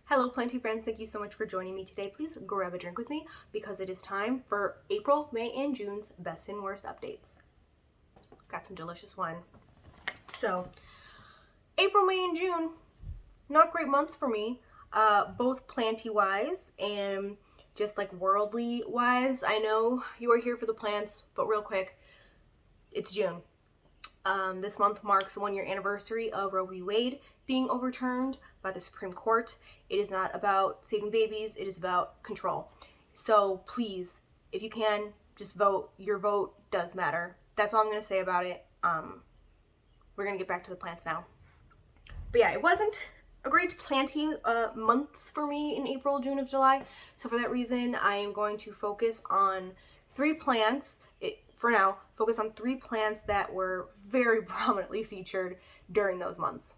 Hello Planty friends, thank you so much for joining me today. Please grab a drink with me because it is time for April, May, and June's best and worst updates. Got some delicious wine. So, April, May, and June, not great months for me, both planty-wise and just like worldly-wise. I know you are here for the plants, but real quick, it's June. This month marks the 1-year anniversary of Roe v. Wade being overturned by the Supreme Court. It is not about saving babies, it is about control. So please, if you can, just vote. Your vote does matter. That's all I'm going to say about it. We're going to get back to the plants now. But yeah, it wasn't a great planting months for me in April, June, of July. So for that reason, I am going to focus on 3 plants. For now, focus on 3 plants that were very prominently featured during those months.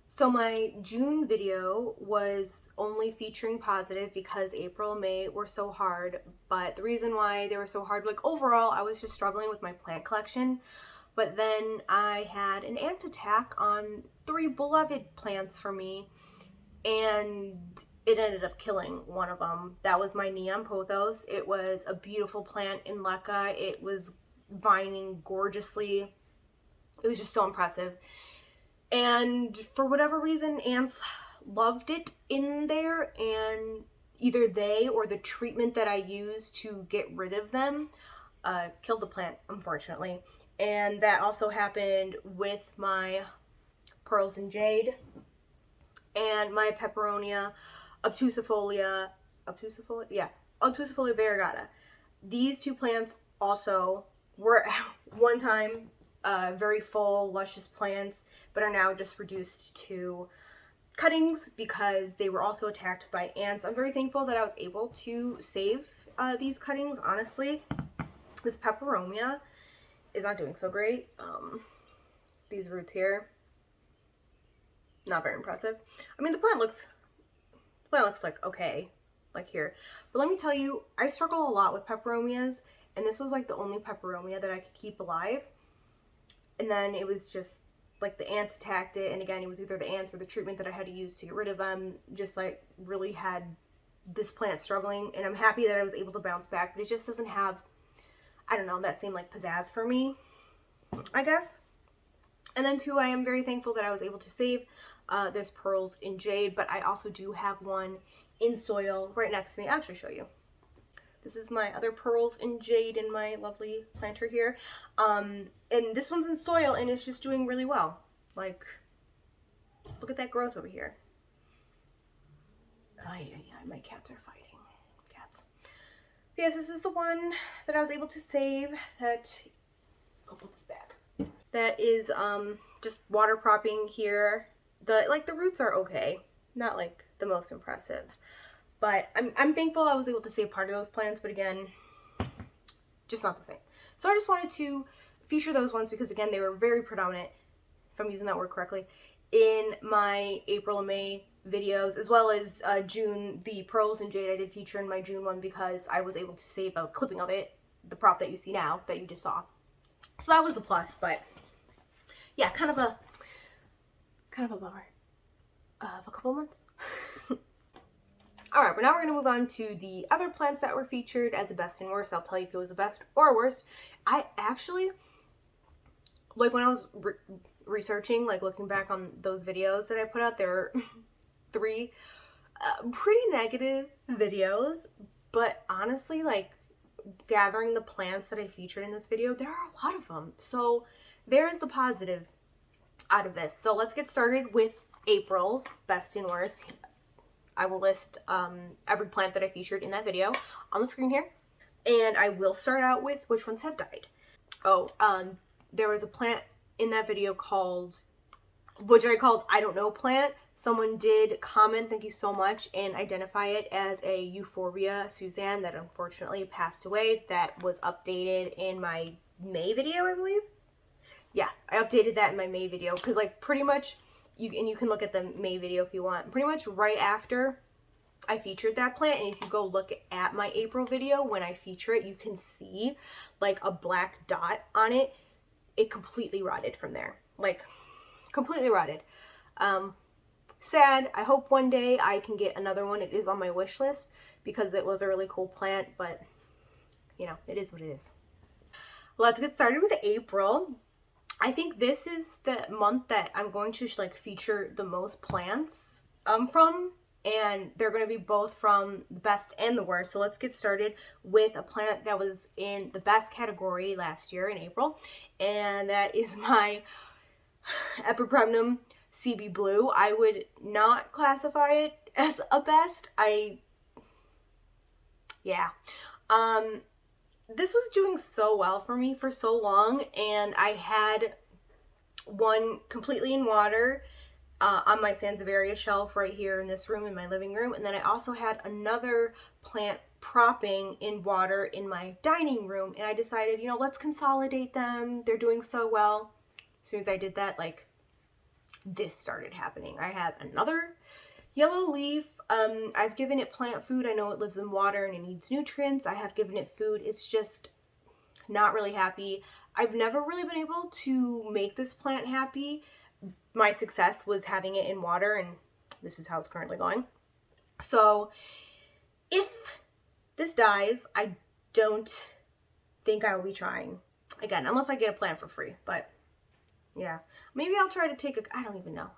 So my June video was only featuring positive because April and May were so hard, but the reason why they were so hard, like overall, I was just struggling with my plant collection, but then I had an ant attack on 3 beloved plants for me, and it ended up killing one of them. That was my Neon Pothos. It was a beautiful plant in LECA. It was vining gorgeously. It was just so impressive. And for whatever reason, ants loved it in there, and either they or the treatment that I used to get rid of them killed the plant, unfortunately. And that also happened with my Pearls and Jade and my Peperonia obtusifolia variegata. These 2 plants also were at one time very full, luscious plants, but are now just reduced to cuttings because they were also attacked by ants. I'm very thankful that I was able to save these cuttings, honestly. This Peperomia is not doing so great. These roots here, not very impressive. I mean, the plant looks like okay, like here. But let me tell you, I struggle a lot with peperomias, and this was like the only peperomia that I could keep alive. And then it was just like the ants attacked it, and again, it was either the ants or the treatment that I had to use to get rid of them, just like really had this plant struggling. And I'm happy that I was able to bounce back, but it just doesn't have, I don't know, that same like pizzazz for me, I guess. And then 2, I am very thankful that I was able to save this Pearls in Jade, but I also do have one in soil right next to me. I'll actually show you. This is my other Pearls in Jade in my lovely planter here. And this one's in soil and it's just doing really well. Like, look at that growth over here. My cats are fighting. Cats. But yes, this is the one that I was able to save that, go put this back. That is just water propping here. The roots are okay, not like the most impressive, but I'm thankful I was able to save part of those plants, but again, just not the same. So I just wanted to feature those ones because again, they were very predominant, if I'm using that word correctly, in my April and May videos, as well as June. The Pearls and Jade I did feature in my June one because I was able to save a clipping of it, the prop that you see now, that you just saw. So that was a plus, but yeah, kind of a bummer of a couple months. Alright, but now we're going to move on to the other plants that were featured as a best and worst. I'll tell you if it was a best or a worst. I actually, like when I was researching, like looking back on those videos that I put out, there were 3 pretty negative videos, but honestly, like gathering the plants that I featured in this video, there are a lot of them. So there is the positive out of this. So let's get started with April's best and worst. I will list every plant that I featured in that video on the screen here, and I will start out with which ones have died. There was a plant in that video which I called I don't know plant. Someone did comment, thank you so much, and identify it as a Euphorbia Suzanne that unfortunately passed away. That was updated in my May video, I believe. Yeah, I updated that in my May video because like pretty much, you can look at the May video if you want, pretty much right after I featured that plant, and if you go look at my April video when I feature it, you can see like a black dot on it. It completely rotted from there, like completely rotted. sad. I hope one day I can get another one. It is on my wish list because it was a really cool plant, but you know, it is what it is. Let's get started with April. I think this is the month that I'm going to like feature the most plants from, and they're going to be both from the best and the worst. So let's get started with a plant that was in the best category last year in April, and that is my Epipremnum CB Blue. I would not classify it as a best. This was doing so well for me for so long, and I had one completely in water on my Sansevieria shelf right here in this room in my living room, and then I also had another plant propping in water in my dining room, and I decided, you know, let's consolidate them. They're doing so well. As soon as I did that, like, this started happening. I have another yellow leaf. I've given it plant food. I know it lives in water and it needs nutrients. I have given it food. It's just not really happy. I've never really been able to make this plant happy. My success was having it in water, and this is how it's currently going. So if this dies, I don't think I will be trying again, unless I get a plant for free. But yeah, maybe I'll try to take a, I don't even know.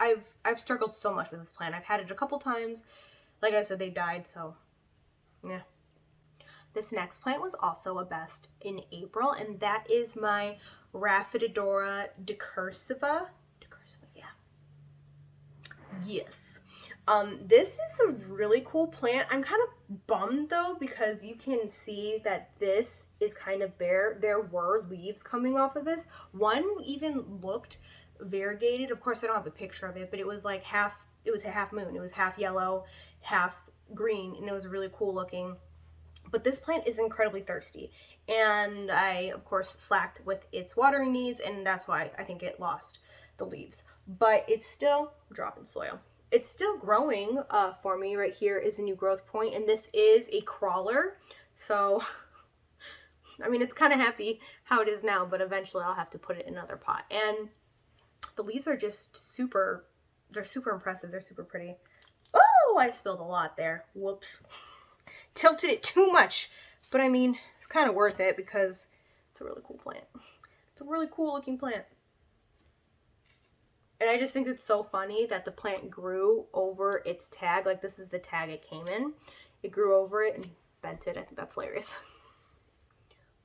I've struggled so much with this plant. I've had it a couple times. Like I said, they died, so yeah. This next plant was also a best in April, and that is my Rhaphidophora decursiva. Yeah. Yes. This is a really cool plant. I'm kind of bummed though, because you can see that this is kind of bare. There were leaves coming off of this. One even looked variegated. Of course, I don't have a picture of it, but it was like it was a half moon. It was half yellow, half green, and it was really cool looking. But this plant is incredibly thirsty, and I, of course, slacked with its watering needs, and that's why I think it lost the leaves. But it's still dropping soil. It's still growing for me. Right here is a new growth point, and this is a crawler. So, I mean, it's kind of happy how it is now, but eventually I'll have to put it in another pot. And the leaves are just super, they're super impressive. They're super pretty. Oh, I spilled a lot there. Whoops. Tilted it too much. But I mean, it's kind of worth it because it's a really cool plant. It's a really cool looking plant. And I just think it's so funny that the plant grew over its tag. Like, this is the tag it came in. It grew over it and bent it. I think that's hilarious.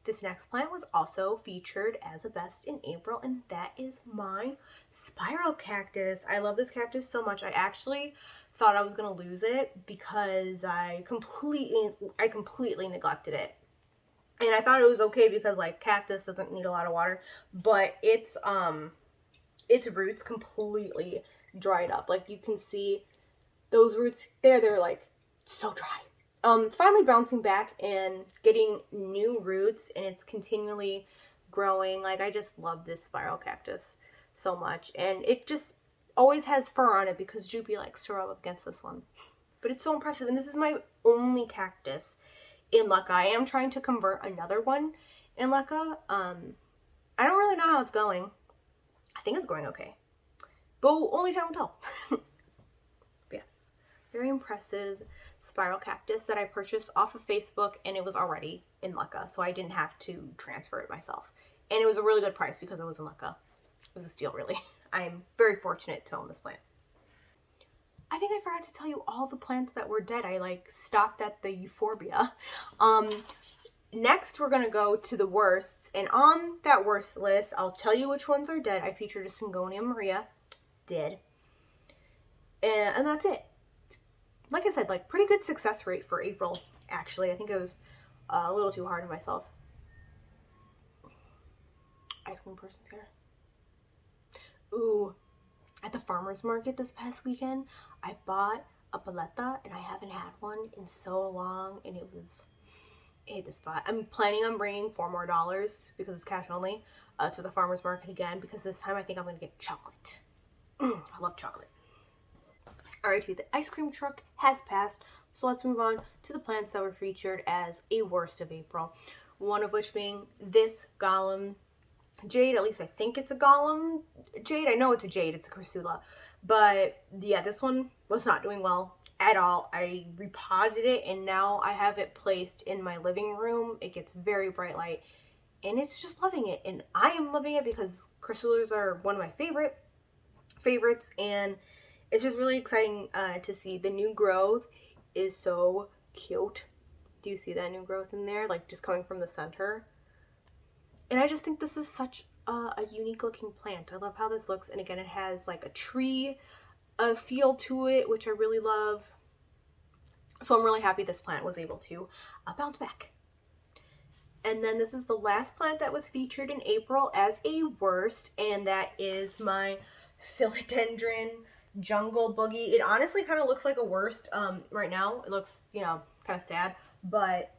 This next plant was also featured as a best in April, and that is my spiral cactus. I love this cactus so much. I actually thought I was going to lose it because I completely neglected it. And I thought it was okay because, like, cactus doesn't need a lot of water, but its roots completely dried up. Like, you can see those roots there, they're like so dry. It's finally bouncing back and getting new roots, and it's continually growing. Like, I just love this spiral cactus so much, and it just always has fur on it because Joopy likes to rub up against this one. But it's so impressive, and this is my only cactus in Lucca. I am trying to convert another one in Lucca. I don't really know how it's going. I think it's going okay, but only time will tell. Yes, very impressive spiral cactus that I purchased off of Facebook, and it was already in Lucca, so I didn't have to transfer it myself. And it was a really good price because it was in Lucca. It was a steal, really. I'm very fortunate to own this plant. I think I forgot to tell you all the plants that were dead. I like stopped at the euphorbia. Next, we're going to go to the worsts, and on that worst list, I'll tell you which ones are dead. I featured a Syngonium Maria, dead, and that's it. Like I said, like, pretty good success rate for April, actually. I think it was a little too hard on myself. Ice cream person's here. Ooh, at the farmer's market this past weekend, I bought a paleta, and I haven't had one in so long, and it hit the spot. I'm planning on bringing $4 more because it's cash only to the farmer's market again, because this time I think I'm going to get chocolate. I love chocolate. Alrighty, the ice cream truck has passed, so let's move on to the plants that were featured as a worst of April. One of which being this Golem Jade. At least I think it's a Golem Jade. I know it's a Jade, it's a Crassula, But yeah, this one was not doing well at all. I repotted it and now I have it placed in my living room. It gets very bright light and it's just loving it. And I am loving it because crystals are one of my favorites, and it's just really exciting to see. The new growth is so cute. Do you see that new growth in there? Like just coming from the center. And I just think this is such a unique looking plant. I love how this looks. And again, it has like a tree feel to it, which I really love. So I'm really happy this plant was able to bounce back. And then this is the last plant that was featured in April as a worst, and that is my Philodendron Jungle Boogie. It honestly kind of looks like a worst right now. It looks, you know, kind of sad, but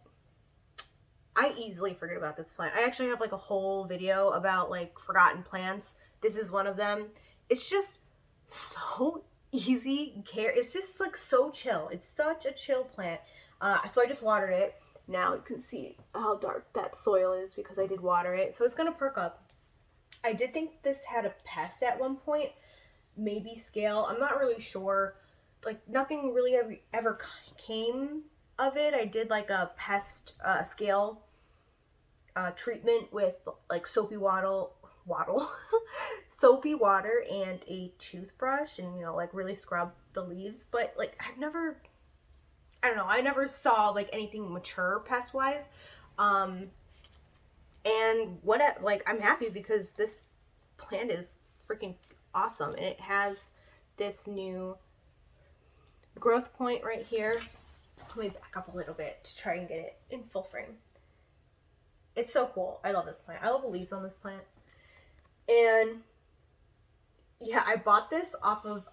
I easily forget about this plant. I actually have like a whole video about like forgotten plants. This is one of them. It's just so easy care. It's just like so chill. It's such a chill plant. So I just watered it. Now you can see how dark that soil is because I did water it. So it's going to perk up. I did think this had a pest at one point. Maybe scale. I'm not really sure. Like nothing really ever came of it. I did like a pest scale treatment with like soapy soapy water and a toothbrush, and you know, like really scrub the leaves. But like I don't know, I never saw like anything mature pest wise. And I'm happy because this plant is freaking awesome, and it has this new growth point right here. Let me back up a little bit to try and get it in full frame. It's so cool. I love this plant. I love the leaves on this plant. And yeah, I bought this off of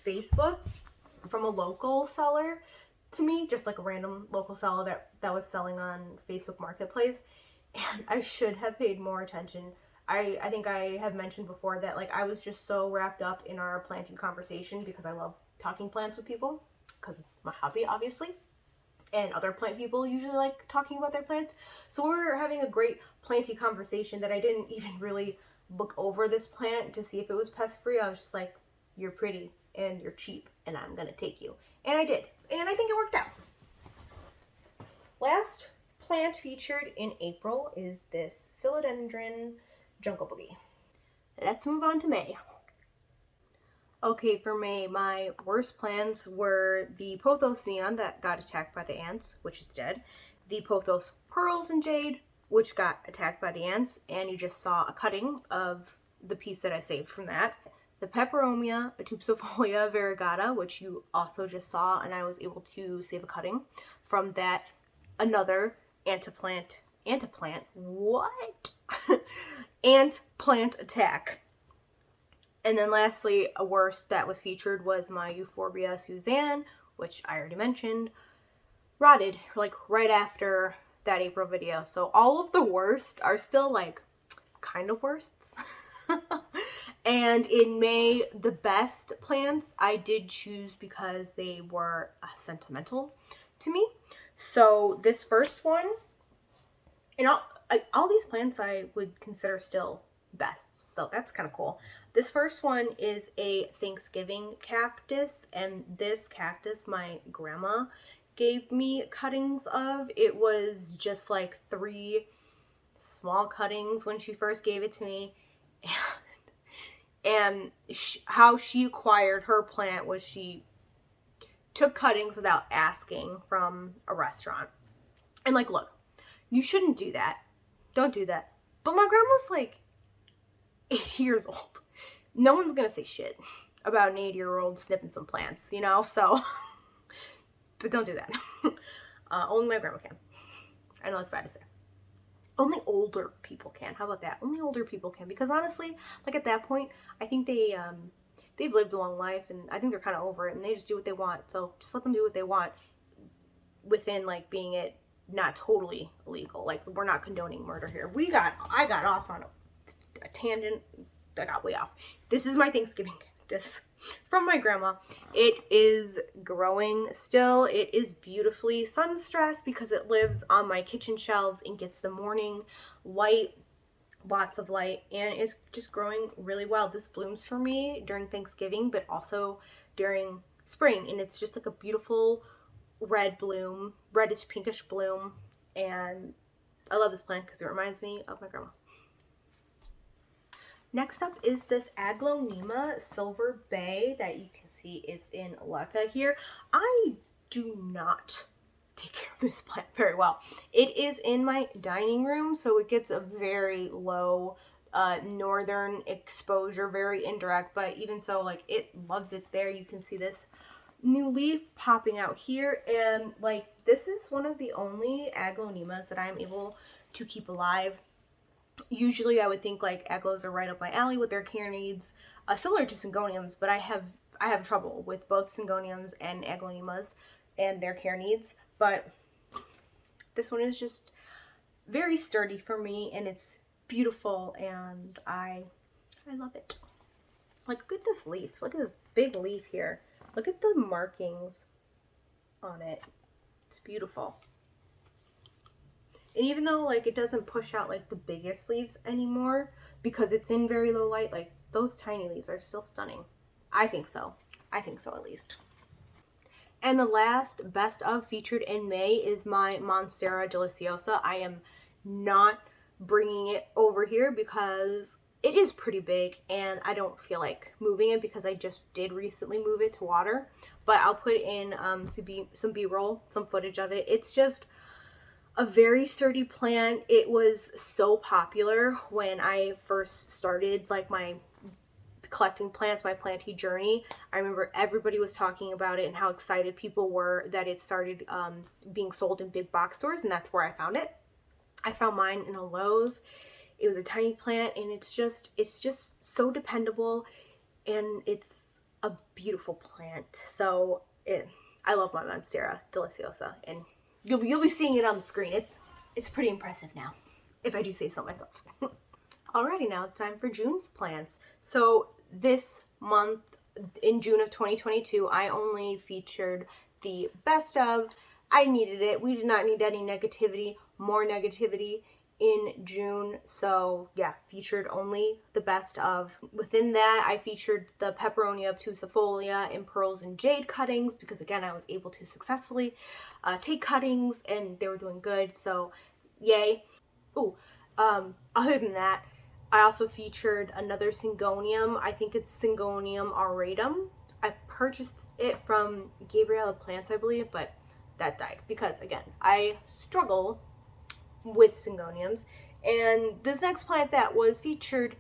Facebook from a local seller to me, just like a random local seller that was selling on Facebook Marketplace. And I should have paid more attention. I think I have mentioned before that like I was just so wrapped up in our planting conversation because I love talking plants with people because it's my hobby, obviously. And other plant people usually like talking about their plants. So we were having a great planty conversation that I didn't even really look over this plant to see if it was pest free. I was just like, you're pretty and you're cheap and I'm gonna take you. And I did. And I think it worked out. Last plant featured in April is this Philodendron Jungle Boogie. Let's move on to May. Okay, for May, my worst plants were the Pothos Neon that got attacked by the ants, which is dead. The Pothos Pearls and Jade, which got attacked by the ants, and you just saw a cutting of the piece that I saved from that. The Peperomia Aetupsifolia variegata, which you also just saw, and I was able to save a cutting from that. Another ant plant attack. And then lastly, a worst that was featured was my Euphorbia Suzanne, which I already mentioned, rotted like right after that April video. So all of the worst are still like kind of worsts. And in May, the best plants I did choose because they were sentimental to me. So this first one, and all these plants I would consider still best, so that's kind of cool. This first one is a Thanksgiving cactus, and this cactus my grandma gave me cuttings of. It was just like 3 small cuttings when she first gave it to me. And how she acquired her plant was she took cuttings without asking from a restaurant. And like, look, you shouldn't do that. Don't do that. But my grandma's like 80 years old. No one's gonna say shit about an 80-year-old snipping some plants, you know? So, but don't do that. Only my grandma can. I know it's bad to say. Only older people can. How about that? Only older people can. Because honestly, like at that point, I think they've lived a long life, and I think they're kind of over it, and they just do what they want. So just let them do what they want within like being it not totally illegal. Like we're not condoning murder here. I got off on a tangent. I got way off. This is my Thanksgiving cactus from my grandma. It is growing still. It is beautifully sun stressed because it lives on my kitchen shelves and gets the morning light lots of light, and it's just growing really well. This blooms for me during Thanksgiving, but also during spring, and it's just like a beautiful red bloom, reddish pinkish bloom, and I love this plant because it reminds me of my grandma. Next up is this Aglaonema Silver Bay that you can see is in Leca here. I do not take care of this plant very well. It is in my dining room, so it gets a very low northern exposure, very indirect, but even so, like, it loves it there. You can see this new leaf popping out here, and like, this is one of the only Aglaonemas that I'm able to keep alive. Usually I would think like aglos are right up my alley with their care needs, similar to Syngoniums, but I have trouble with both Syngoniums and Aglaonemas and their care needs. But this one is just very sturdy for me, and it's beautiful, and I love it. Like, look at this leaf. Look at this big leaf here. Look at the markings on it. It's beautiful. And even though like it doesn't push out like the biggest leaves anymore because it's in very low light, like those tiny leaves are still stunning. I think so. I think so, at least. And the last best of featured in May is my Monstera Deliciosa. I am not bringing it over here because it is pretty big and I don't feel like moving it because I just did recently move it to water. But I'll put in some B-roll, some footage of it. It's just a very sturdy plant. It was so popular when I first started like my collecting plants, my planty journey. I remember everybody was talking about it and how excited people were that it started being sold in big box stores, and that's where I found it. I found mine in a Lowe's. It was a tiny plant, and it's just so dependable, and it's a beautiful plant. So I love my Monstera Deliciosa, and you'll be seeing it on the screen. It's pretty impressive now, if I do say so myself. Alrighty, now it's time for June's plants. So this month, in June of 2022, I only featured the best of. I needed it. We did not need any negativity, more negativity in June. So yeah, featured only the best of. Within that, I featured the Peperonia obtusifolia in pearls and jade cuttings because, again, I was able to successfully take cuttings and they were doing good. So yay. Ooh, other than that, I also featured another Syngonium. I think it's Syngonium auratum. I purchased it from Gabriella Plants, I believe, but that died because, again, I struggle with Syngoniums. And this next plant that was featured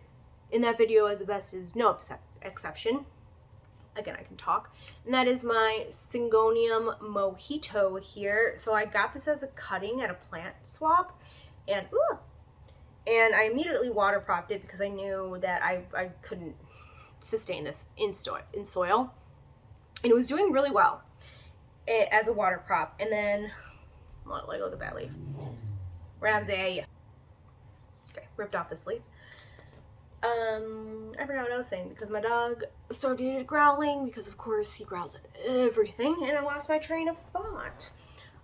in that video as the best is no exception. Again, I can talk. And that is my Syngonium Mojito here. So I got this as a cutting at a plant swap, and I immediately water propped it because I knew that I couldn't sustain this in soil. And it was doing really well as a water prop. And then, look at that leaf. Ramsey. Okay, ripped off this leaf. I forgot what I was saying because my dog started growling because, of course, he growls at everything, and I lost my train of thought.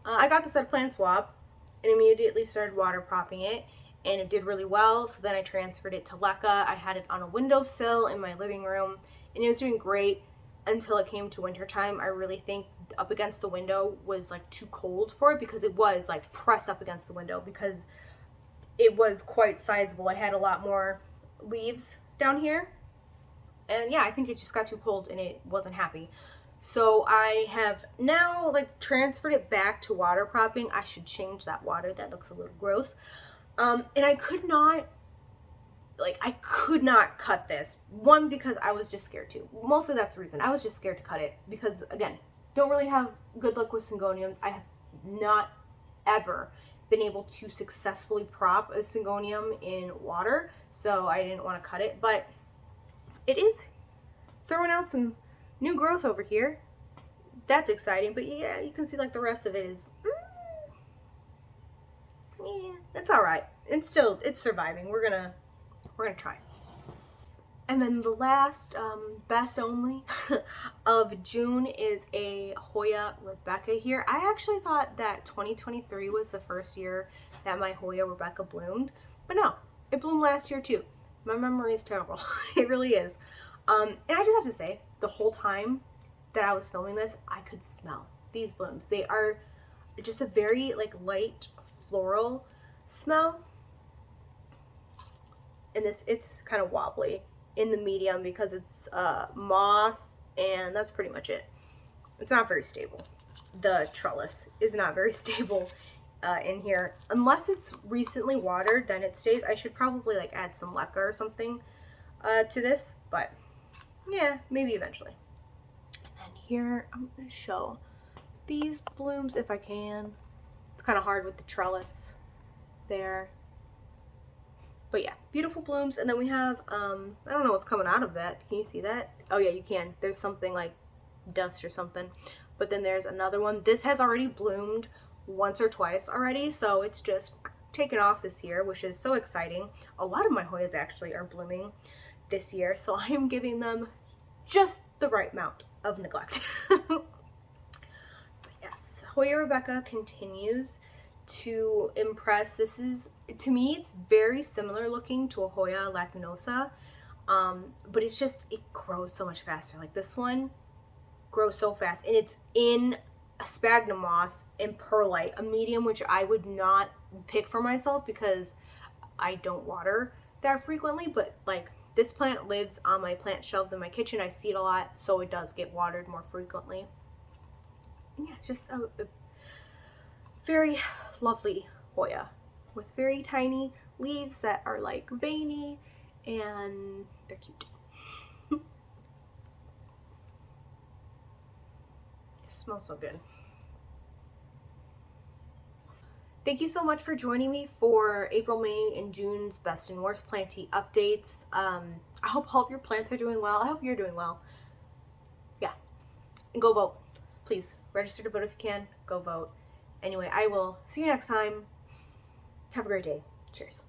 I got this at a plant swap and immediately started water propping it, and it did really well. So then I transferred it to Leca. I had it on a windowsill in my living room, and it was doing great until it came to wintertime. I really think up against the window was like too cold for it because it was like pressed up against the window because it was quite sizable. I had a lot more leaves down here, and yeah, I think it just got too cold and it wasn't happy. So I have now like transferred it back to water propping. I should change that water. That looks a little gross. And I could not cut this. One, because I was just scared to. Mostly that's the reason. I was just scared to cut it because, again, don't really have good luck with Syngoniums. I have not ever been able to successfully prop a Syngonium in water, so I didn't want to cut it. But it is throwing out some new growth over here. That's exciting. But yeah, you can see like the rest of it is yeah, that's all right. It's surviving. We're gonna try. And then the last best only of June is a Hoya Rebecca here. I actually thought that 2023 was the first year that my Hoya Rebecca bloomed, but no, It bloomed last year too. My memory is terrible. It really is. And I just have to say, the whole time that I was filming this, I could smell these blooms. They are just a very like light floral smell. And this, it's kind of wobbly in the medium because it's moss, and that's pretty much it. It's not very stable. The trellis is not very stable in here. Unless it's recently watered, then it stays. I should probably like add some leca or something to this, but yeah, maybe eventually. And then here, I'm gonna show these blooms if I can. It's kind of hard with the trellis there. But yeah, beautiful blooms. And then we have, I don't know what's coming out of that. Can you see that? Oh yeah, you can. There's something like dust or something. But then there's another one. This has already bloomed once or twice already, so it's just taken off this year, which is so exciting. A lot of my Hoyas actually are blooming this year, so I am giving them just the right amount of neglect. But yes, Hoya Rebecca continues to impress. This is, to me, it's very similar looking to a Hoya lacinosa, but it's just, it grows so much faster. Like this one grows so fast, and it's in a sphagnum moss and perlite, a medium which I would not pick for myself because I don't water that frequently, but like this plant lives on my plant shelves in my kitchen. I see it a lot, so it does get watered more frequently. And yeah, just a very lovely Hoya with very tiny leaves that are like veiny, and they're cute. It smells so good. Thank you so much for joining me for April, May, and June's best and worst plantee updates. I hope all of your plants are doing well. I hope you're doing well. Yeah, and go vote. Please register to vote if you can. Go vote. Anyway, I will see you next time. Have a great day. Cheers.